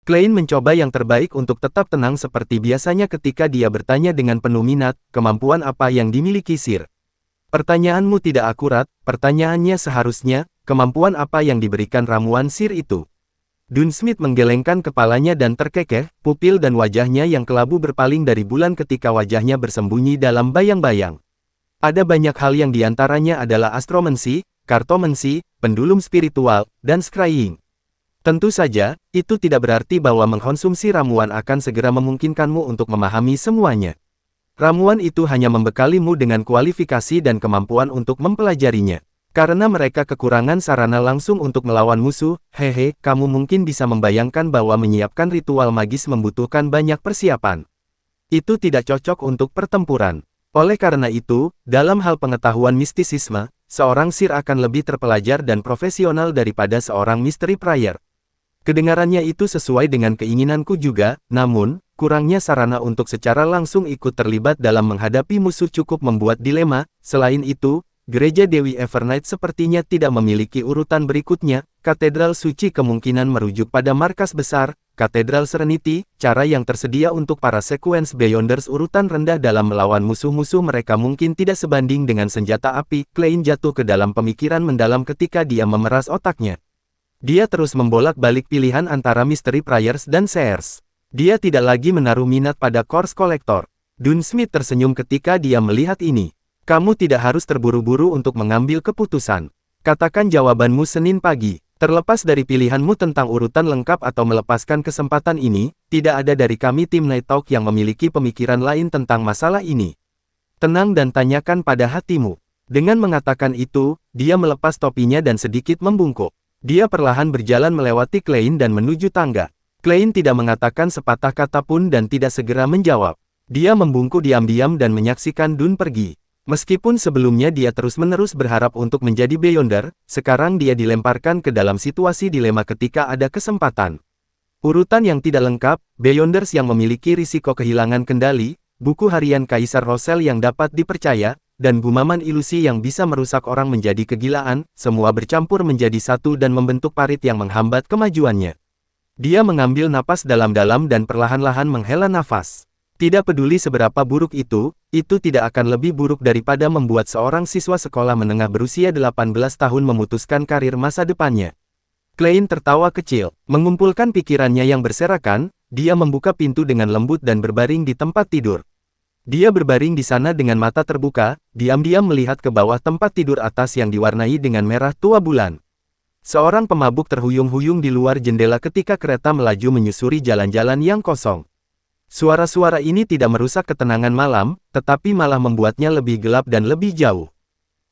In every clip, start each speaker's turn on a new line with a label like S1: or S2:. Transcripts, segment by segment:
S1: Klein mencoba yang terbaik untuk tetap tenang seperti biasanya ketika dia bertanya dengan penuh minat, kemampuan apa yang dimiliki Sir? Pertanyaanmu tidak akurat, pertanyaannya seharusnya, kemampuan apa yang diberikan ramuan Sir itu? Dunsmith menggelengkan kepalanya dan terkekeh, pupil dan wajahnya yang kelabu berpaling dari bulan ketika wajahnya bersembunyi dalam bayang-bayang. Ada banyak hal yang diantaranya adalah astromancy, kartomancy, pendulum spiritual, dan scrying. Tentu saja, itu tidak berarti bahwa mengkonsumsi ramuan akan segera memungkinkanmu untuk memahami semuanya. Ramuan itu hanya membekalimu dengan kualifikasi dan kemampuan untuk mempelajarinya. Karena mereka kekurangan sarana langsung untuk melawan musuh, hehe, kamu mungkin bisa membayangkan bahwa menyiapkan ritual magis membutuhkan banyak persiapan. Itu tidak cocok untuk pertempuran. Oleh karena itu, dalam hal pengetahuan mistisisme, seorang Sir akan lebih terpelajar dan profesional daripada seorang mystery prayer. Kedengarannya itu sesuai dengan keinginanku juga, namun, kurangnya sarana untuk secara langsung ikut terlibat dalam menghadapi musuh cukup membuat dilema. Selain itu, Gereja Dewi Evernight sepertinya tidak memiliki urutan berikutnya. Katedral Suci kemungkinan merujuk pada markas besar, Katedral Serenity, cara yang tersedia untuk para Sequence Beyonders urutan rendah dalam melawan musuh-musuh mereka mungkin tidak sebanding dengan senjata api. Klein jatuh ke dalam pemikiran mendalam ketika dia memeras otaknya. Dia terus membolak-balik pilihan antara Mystery Prayers dan Seers. Dia tidak lagi menaruh minat pada Course Collector. Dunsmith tersenyum ketika dia melihat ini. Kamu tidak harus terburu-buru untuk mengambil keputusan. Katakan jawabanmu Senin pagi. Terlepas dari pilihanmu tentang urutan lengkap atau melepaskan kesempatan ini, tidak ada dari kami tim Night Talk yang memiliki pemikiran lain tentang masalah ini. Tenang dan tanyakan pada hatimu. Dengan mengatakan itu, dia melepas topinya dan sedikit membungkuk. Dia perlahan berjalan melewati Klein dan menuju tangga. Klein tidak mengatakan sepatah kata pun dan tidak segera menjawab. Dia membungkuk diam-diam dan menyaksikan Dun pergi. Meskipun sebelumnya dia terus-menerus berharap untuk menjadi Beyonder, sekarang dia dilemparkan ke dalam situasi dilema ketika ada kesempatan. Urutan yang tidak lengkap, Beyonders yang memiliki risiko kehilangan kendali, buku harian Kaisar Rosel yang dapat dipercaya, dan gumaman ilusi yang bisa merusak orang menjadi kegilaan, semua bercampur menjadi satu dan membentuk parit yang menghambat kemajuannya. Dia mengambil napas dalam-dalam dan perlahan-lahan menghela nafas. Tidak peduli seberapa buruk itu tidak akan lebih buruk daripada membuat seorang siswa sekolah menengah berusia 18 tahun memutuskan karir masa depannya. Klein tertawa kecil, mengumpulkan pikirannya yang berserakan, dia membuka pintu dengan lembut dan berbaring di tempat tidur. Dia berbaring di sana dengan mata terbuka, diam-diam melihat ke bawah tempat tidur atas yang diwarnai dengan merah tua bulan. Seorang pemabuk terhuyung-huyung di luar jendela ketika kereta melaju menyusuri jalan-jalan yang kosong. Suara-suara ini tidak merusak ketenangan malam, tetapi malah membuatnya lebih gelap dan lebih jauh.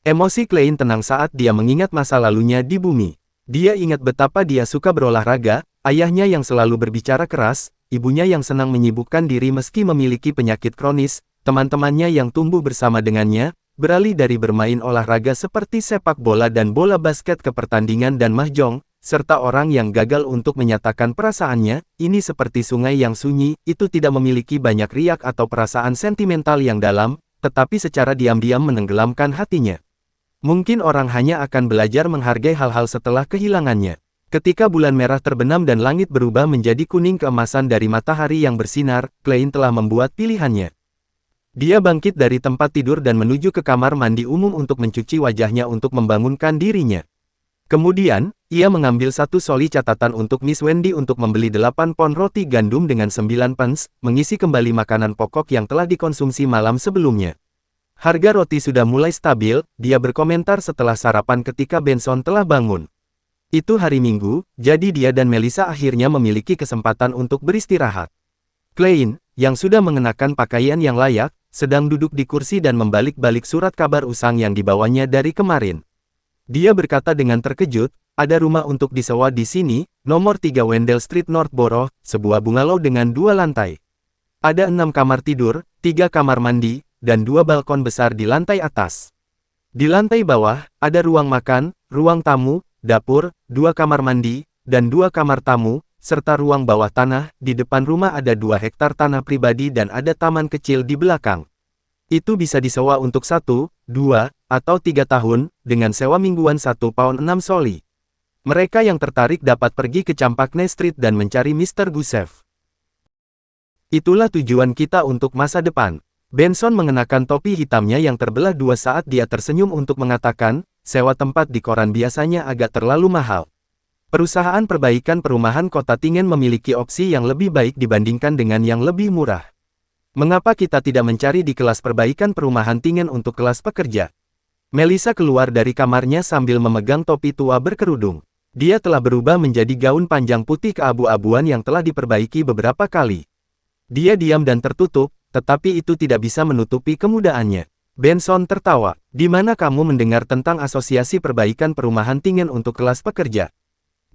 S1: Emosi Klein tenang saat dia mengingat masa lalunya di bumi. Dia ingat betapa dia suka berolahraga, ayahnya yang selalu berbicara keras, ibunya yang senang menyibukkan diri meski memiliki penyakit kronis, teman-temannya yang tumbuh bersama dengannya, beralih dari bermain olahraga seperti sepak bola dan bola basket ke pertandingan dan mahjong, serta orang yang gagal untuk menyatakan perasaannya. Ini seperti sungai yang sunyi, itu tidak memiliki banyak riak atau perasaan sentimental yang dalam, tetapi secara diam-diam menenggelamkan hatinya. Mungkin orang hanya akan belajar menghargai hal-hal setelah kehilangannya. Ketika bulan merah terbenam dan langit berubah menjadi kuning keemasan dari matahari yang bersinar, Klein telah membuat pilihannya. Dia bangkit dari tempat tidur dan menuju ke kamar mandi umum untuk mencuci wajahnya untuk membangunkan dirinya. Kemudian, ia mengambil satu soli catatan untuk Miss Wendy untuk membeli 8 pon roti gandum dengan 9 pence, mengisi kembali makanan pokok yang telah dikonsumsi malam sebelumnya. Harga roti sudah mulai stabil, dia berkomentar setelah sarapan ketika Benson telah bangun. Itu hari Minggu, jadi dia dan Melissa akhirnya memiliki kesempatan untuk beristirahat. Klein, yang sudah mengenakan pakaian yang layak, sedang duduk di kursi dan membalik-balik surat kabar usang yang dibawanya dari kemarin. Dia berkata dengan terkejut, ada rumah untuk disewa di sini, nomor 3 Wendell Street Northborough, sebuah bungalow dengan 2 lantai. Ada 6 kamar tidur, 3 kamar mandi, dan 2 balkon besar di lantai atas. Di lantai bawah, ada ruang makan, ruang tamu, dapur, 2 kamar mandi, dan 2 kamar tamu, serta ruang bawah tanah. Di depan rumah ada 2 hektar tanah pribadi dan ada taman kecil di belakang. Itu bisa disewa untuk 1, 2, atau 3 tahun, dengan sewa mingguan 1 pound 6 soli. Mereka yang tertarik dapat pergi ke Champagne Street dan mencari Mr. Gusev. Itulah tujuan kita untuk masa depan. Benson mengenakan topi hitamnya yang terbelah dua saat dia tersenyum untuk mengatakan, sewa tempat di koran biasanya agak terlalu mahal. Perusahaan perbaikan perumahan kota Tingen memiliki opsi yang lebih baik dibandingkan dengan yang lebih murah. Mengapa kita tidak mencari di kelas perbaikan perumahan Tingen untuk kelas pekerja? Melissa keluar dari kamarnya sambil memegang topi tua berkerudung. Dia telah berubah menjadi gaun panjang putih keabu-abuan yang telah diperbaiki beberapa kali. Dia diam dan tertutup, tetapi itu tidak bisa menutupi kemudaannya. Benson tertawa. Di mana kamu mendengar tentang asosiasi perbaikan perumahan Tingen untuk kelas pekerja?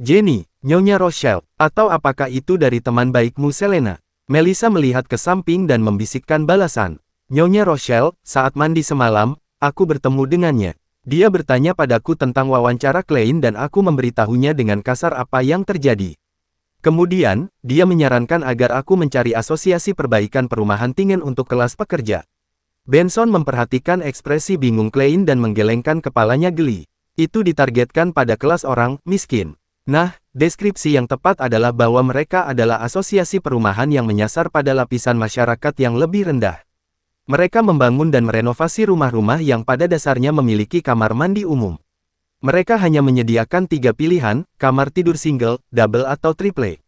S1: Jenny, Nyonya Rochelle, atau apakah itu dari teman baikmu Selena? Melissa melihat ke samping dan membisikkan balasan. Nyonya Rochelle, saat mandi semalam, aku bertemu dengannya. Dia bertanya padaku tentang wawancara Klein dan aku memberitahunya dengan kasar apa yang terjadi. Kemudian, dia menyarankan agar aku mencari asosiasi perbaikan perumahan Tingen untuk kelas pekerja. Benson memperhatikan ekspresi bingung Klein dan menggelengkan kepalanya geli. Itu ditargetkan pada kelas orang miskin. Nah, deskripsi yang tepat adalah bahwa mereka adalah asosiasi perumahan yang menyasar pada lapisan masyarakat yang lebih rendah. Mereka membangun dan merenovasi rumah-rumah yang pada dasarnya memiliki kamar mandi umum. Mereka hanya menyediakan 3 pilihan, kamar tidur single, double atau triple.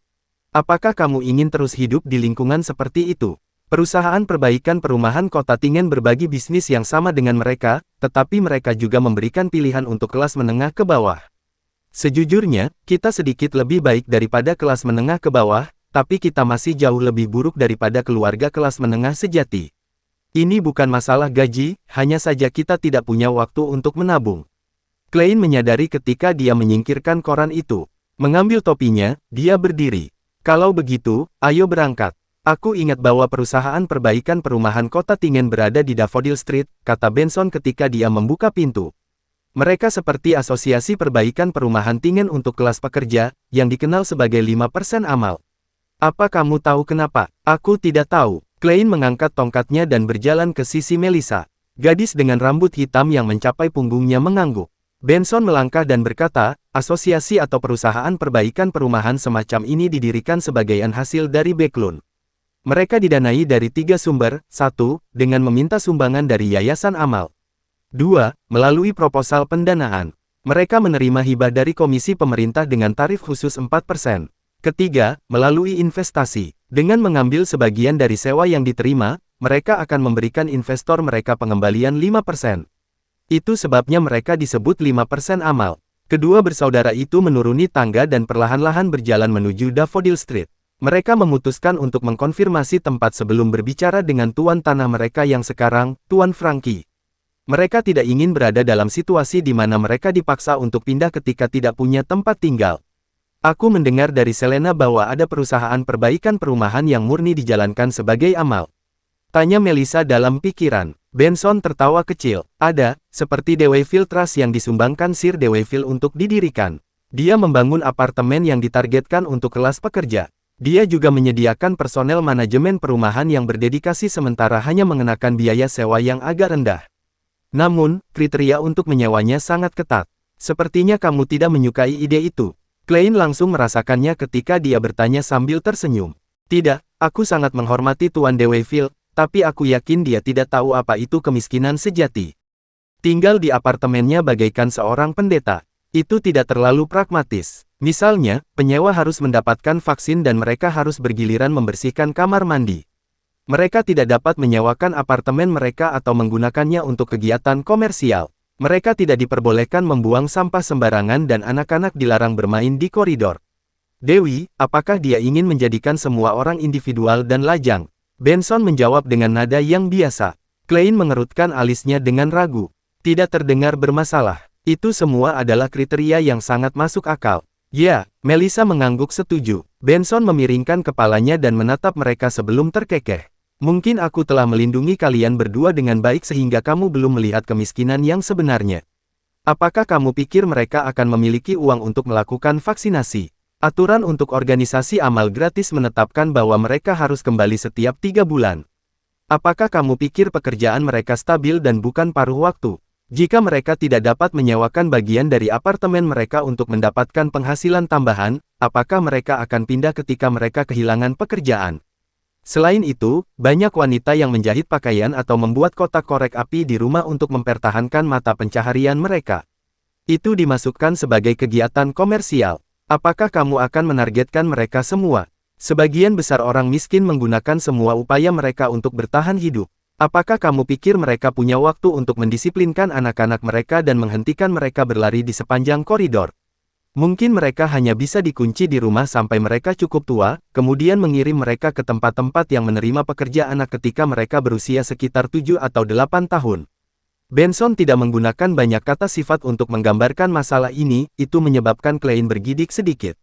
S1: Apakah kamu ingin terus hidup di lingkungan seperti itu? Perusahaan perbaikan perumahan kota Tingen berbagi bisnis yang sama dengan mereka, tetapi mereka juga memberikan pilihan untuk kelas menengah ke bawah. Sejujurnya, kita sedikit lebih baik daripada kelas menengah ke bawah, tapi kita masih jauh lebih buruk daripada keluarga kelas menengah sejati. Ini bukan masalah gaji, hanya saja kita tidak punya waktu untuk menabung. Klein menyadari ketika dia menyingkirkan koran itu. Mengambil topinya, dia berdiri. Kalau begitu, ayo berangkat. Aku ingat bahwa perusahaan perbaikan perumahan kota Tingen berada di Daffodil Street, kata Benson ketika dia membuka pintu. Mereka seperti asosiasi perbaikan perumahan Tingen untuk kelas pekerja, yang dikenal sebagai 5% amal. Apa kamu tahu kenapa? Aku tidak tahu. Klein mengangkat tongkatnya dan berjalan ke sisi Melissa. Gadis dengan rambut hitam yang mencapai punggungnya mengangguk. Benson melangkah dan berkata, asosiasi atau perusahaan perbaikan perumahan semacam ini didirikan sebagai hasil dari backloan. Mereka didanai dari 3 sumber, 1, dengan meminta sumbangan dari Yayasan Amal. 2, melalui proposal pendanaan. Mereka menerima hibah dari komisi pemerintah dengan tarif khusus 4%. Ketiga, melalui investasi. Dengan mengambil sebagian dari sewa yang diterima, mereka akan memberikan investor mereka pengembalian 5%. Itu sebabnya mereka disebut 5% amal. Kedua bersaudara itu menuruni tangga dan perlahan-lahan berjalan menuju Daffodil Street. Mereka memutuskan untuk mengkonfirmasi tempat sebelum berbicara dengan tuan tanah mereka yang sekarang, Tuan Frankie. Mereka tidak ingin berada dalam situasi di mana mereka dipaksa untuk pindah ketika tidak punya tempat tinggal. Aku mendengar dari Selena bahwa ada perusahaan perbaikan perumahan yang murni dijalankan sebagai amal. Tanya Melissa dalam pikiran. Benson tertawa kecil. Ada, seperti Deweyville Trust yang disumbangkan Sir Deweyville untuk didirikan. Dia membangun apartemen yang ditargetkan untuk kelas pekerja. Dia juga menyediakan personel manajemen perumahan yang berdedikasi sementara hanya mengenakan biaya sewa yang agak rendah. Namun, kriteria untuk menyewanya sangat ketat. Sepertinya kamu tidak menyukai ide itu. Klein langsung merasakannya ketika dia bertanya sambil tersenyum. Tidak, aku sangat menghormati Tuan Deweyville, tapi aku yakin dia tidak tahu apa itu kemiskinan sejati. Tinggal di apartemennya bagaikan seorang pendeta. Itu tidak terlalu pragmatis. Misalnya, penyewa harus mendapatkan vaksin dan mereka harus bergiliran membersihkan kamar mandi. Mereka tidak dapat menyewakan apartemen mereka atau menggunakannya untuk kegiatan komersial. Mereka tidak diperbolehkan membuang sampah sembarangan dan anak-anak dilarang bermain di koridor. Dewi, apakah dia ingin menjadikan semua orang individual dan lajang? Benson menjawab dengan nada yang biasa. Klein mengerutkan alisnya dengan ragu. Tidak terdengar bermasalah. Itu semua adalah kriteria yang sangat masuk akal. Ya, Melissa mengangguk setuju. Benson memiringkan kepalanya dan menatap mereka sebelum terkekeh. Mungkin aku telah melindungi kalian berdua dengan baik sehingga kamu belum melihat kemiskinan yang sebenarnya. Apakah kamu pikir mereka akan memiliki uang untuk melakukan vaksinasi? Aturan untuk organisasi amal gratis menetapkan bahwa mereka harus kembali setiap 3 bulan. Apakah kamu pikir pekerjaan mereka stabil dan bukan paruh waktu? Jika mereka tidak dapat menyewakan bagian dari apartemen mereka untuk mendapatkan penghasilan tambahan, apakah mereka akan pindah ketika mereka kehilangan pekerjaan? Selain itu, banyak wanita yang menjahit pakaian atau membuat kotak korek api di rumah untuk mempertahankan mata pencaharian mereka. Itu dimasukkan sebagai kegiatan komersial. Apakah kamu akan menargetkan mereka semua? Sebagian besar orang miskin menggunakan semua upaya mereka untuk bertahan hidup. Apakah kamu pikir mereka punya waktu untuk mendisiplinkan anak-anak mereka dan menghentikan mereka berlari di sepanjang koridor? Mungkin mereka hanya bisa dikunci di rumah sampai mereka cukup tua, kemudian mengirim mereka ke tempat-tempat yang menerima pekerja anak ketika mereka berusia sekitar 7 atau 8 tahun. Benson tidak menggunakan banyak kata sifat untuk menggambarkan masalah ini, itu menyebabkan Klein bergidik sedikit.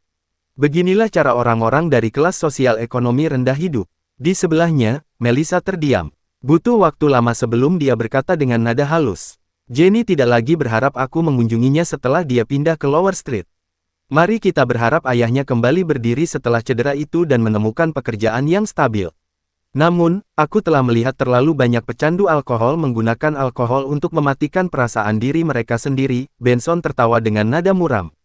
S1: Beginilah cara orang-orang dari kelas sosial ekonomi rendah hidup. Di sebelahnya, Melissa terdiam. Butuh waktu lama sebelum dia berkata dengan nada halus. Jenny tidak lagi berharap aku mengunjunginya setelah dia pindah ke Lower Street. Mari kita berharap ayahnya kembali berdiri setelah cedera itu dan menemukan pekerjaan yang stabil. Namun, aku telah melihat terlalu banyak pecandu alkohol menggunakan alkohol untuk mematikan perasaan diri mereka sendiri. Benson tertawa dengan nada muram.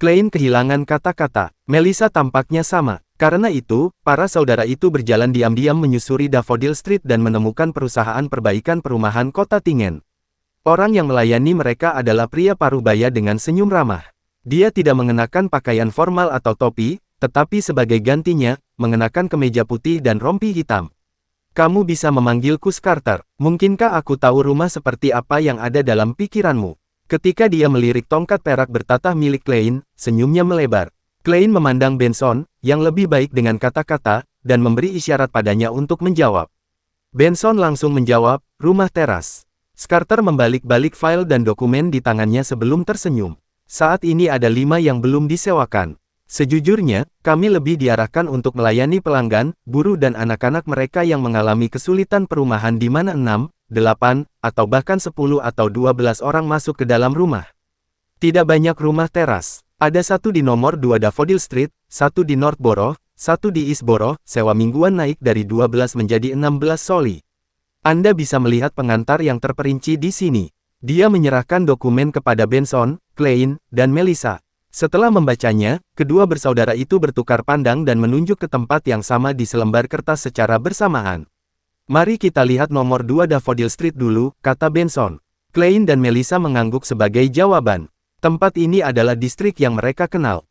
S1: Klein kehilangan kata-kata. Melissa tampaknya sama. Karena itu, para saudara itu berjalan diam-diam menyusuri Daffodil Street dan menemukan perusahaan perbaikan perumahan kota Tingen. Orang yang melayani mereka adalah pria parubaya dengan senyum ramah. Dia tidak mengenakan pakaian formal atau topi, tetapi sebagai gantinya, mengenakan kemeja putih dan rompi hitam. Kamu bisa memanggilku Carter. Mungkinkah aku tahu rumah seperti apa yang ada dalam pikiranmu? Ketika dia melirik tongkat perak bertatah milik Klein, senyumnya melebar. Klein memandang Benson, yang lebih baik dengan kata-kata, dan memberi isyarat padanya untuk menjawab. Benson langsung menjawab, rumah teras. Carter membalik-balik file dan dokumen di tangannya sebelum tersenyum. Saat ini ada 5 yang belum disewakan. Sejujurnya, kami lebih diarahkan untuk melayani pelanggan, buruh dan anak-anak mereka yang mengalami kesulitan perumahan di mana 6, 8, atau bahkan 10 atau 12 orang masuk ke dalam rumah. Tidak banyak rumah teras. Ada satu di nomor 2 Daffodil Street, satu di Northborough, satu di Eastborough, sewa mingguan naik dari 12 menjadi 16 soli. Anda bisa melihat pengantar yang terperinci di sini. Dia menyerahkan dokumen kepada Benson, Klein, dan Melissa. Setelah membacanya, kedua bersaudara itu bertukar pandang dan menunjuk ke tempat yang sama di selembar kertas secara bersamaan. Mari kita lihat nomor 2 Daffodil Street dulu, kata Benson. Klein dan Melissa mengangguk sebagai jawaban. Tempat ini adalah distrik yang mereka kenal.